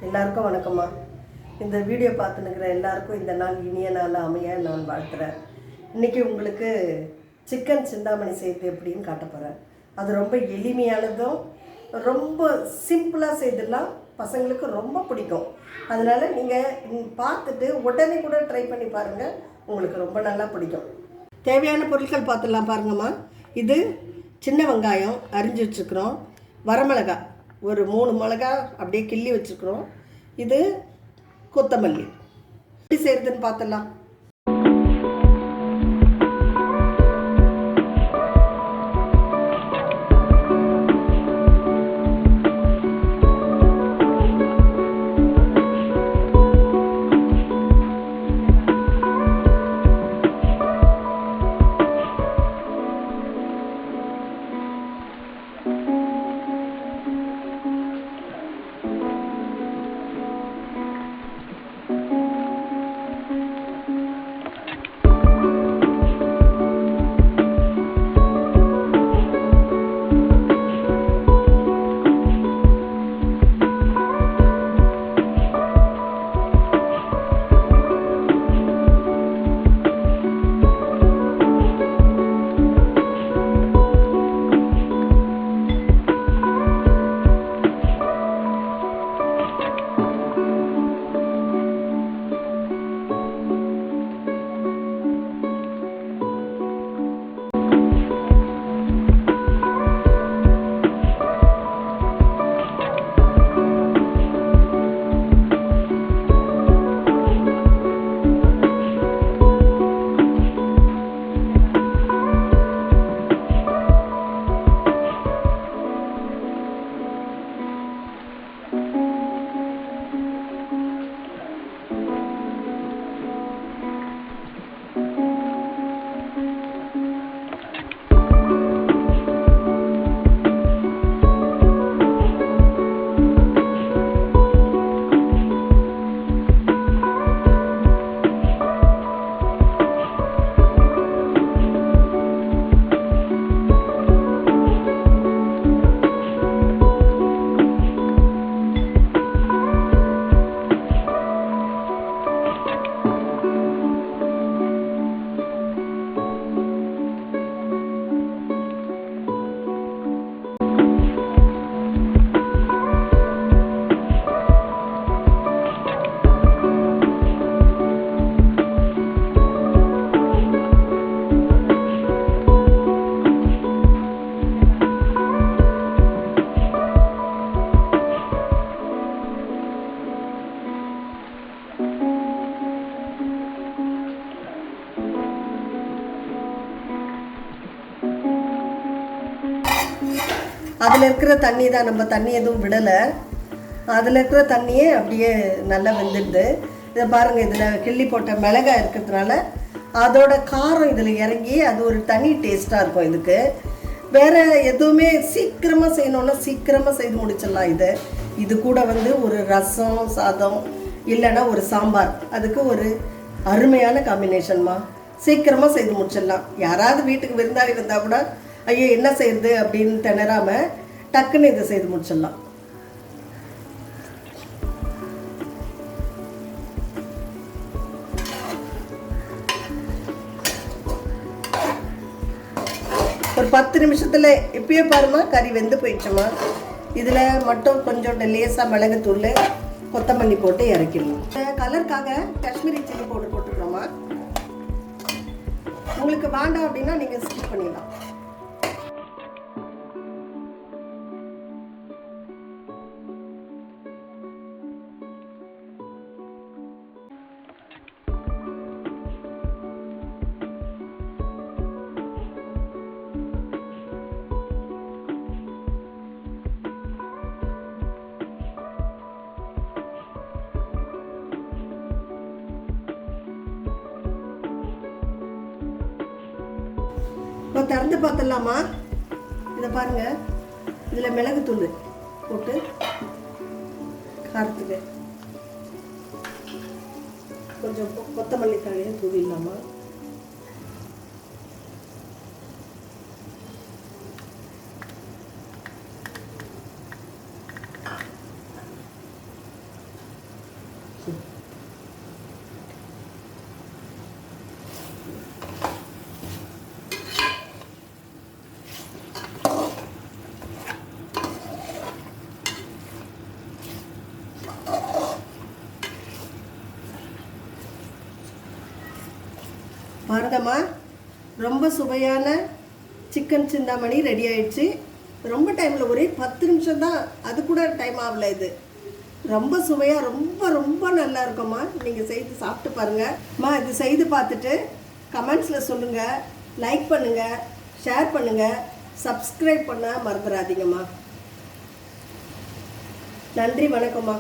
எல்லாருக்கும் வணக்கம்மா. இந்த வீடியோ பார்த்துன்னுக்கிற எல்லாருக்கும் இந்த நாள் இனிய நாள் அமைய நான் வாழ்த்துறேன். இன்றைக்கி உங்களுக்கு சிக்கன் சிந்தாமணி செய்து எப்படின்னு காட்ட போகிறேன். அது ரொம்ப எளிமையானதும் ரொம்ப சிம்பிளாக செய்துலாம் பசங்களுக்கு ரொம்ப பிடிக்கும். அதனால் நீங்கள் பார்த்துட்டு உடனே கூட ட்ரை பண்ணி பாருங்கள், உங்களுக்கு ரொம்ப நல்லா பிடிக்கும். தேவையான பொருட்கள் பார்த்துடலாம் பாருங்கம்மா. இது சின்ன வெங்காயம் அரிஞ்சு வச்சுருக்குறோம், வரமிளகாய் ஒரு 3 மிளகா அப்படியே கிள்ளி வச்சுருக்குறோம், இது கொத்தமல்லி. எப்படி செய்கிறதுன்னு பார்த்துடலாம். அதில் இருக்கிற தண்ணி தான், நம்ம தண்ணி எதுவும் விடலை. அதில் இருக்கிற தண்ணியே அப்படியே நல்லா வெந்துடுது. இதை பாருங்கள், இதில் கிள்ளி போட்ட மிளகாய் இருக்கிறதுனால அதோட காரம் இதில் இறங்கி அது ஒரு தனி டேஸ்ட்டாக இருக்கும். இதுக்கு வேறு எதுவுமே சீக்கிரமாக செய்யணுன்னா சீக்கிரமாக செய்து முடிச்சிடலாம். இது கூட ஒரு ரசம் சாதம் இல்லைன்னா ஒரு சாம்பார், அதுக்கு ஒரு அருமையான காம்பினேஷன்மா. சீக்கிரமாக செய்து முடிச்சிடலாம். யாராவது வீட்டுக்கு விருந்தாளி வந்தால் கூட ஐயோ என்ன செய்யுது அப்படின்னு திணறாமல் டக்குன்னு இதை செய்து முடிச்சிடலாம். ஒரு 10 நிமிஷத்தில் இப்பயே பாருமா கறி வெந்து போயிடுச்சுமா. இதில் மட்டும் கொஞ்சம் லேசாக மிளகுத்தூள் கொத்தமல்லி போட்டு இறக்கிடலாம். கலருக்காக காஷ்மீரி சில்லி பவுடர் போட்டுக்கிறோமா. உங்களுக்கு வேண்டாம் அப்படின்னா நீங்கள் ஸ்கிப் பண்ணிடலாம். இப்போ திறந்து பார்த்துடலாமா. இதை பாருங்கள், இதில் மிளகுத்தூள் போட்டு காரத்துக்கு கொஞ்சம் கொத்தமல்லி தழையும் தூவிடலாமா. பாருங்கம்மா, ரொம்ப சுவையான சிக்கன் சிந்தாமணி ரெடி ஆயிடுச்சு. ரொம்ப டைமில் ஒரே 10 நிமிஷம் தான், அது கூட டைம் ஆகல. இது ரொம்ப சுவையாக ரொம்ப ரொம்ப நல்லா இருக்கும்மா. நீங்கள் செய்து சாப்பிட்டு பாருங்கம்மா. இது செய்து பார்த்துட்டு கமெண்ட்ஸில் சொல்லுங்கள், லைக் பண்ணுங்கள், ஷேர் பண்ணுங்கள், சப்ஸ்கிரைப் பண்ண மறந்துடாதீங்கம்மா. நன்றி, வணக்கம்மா.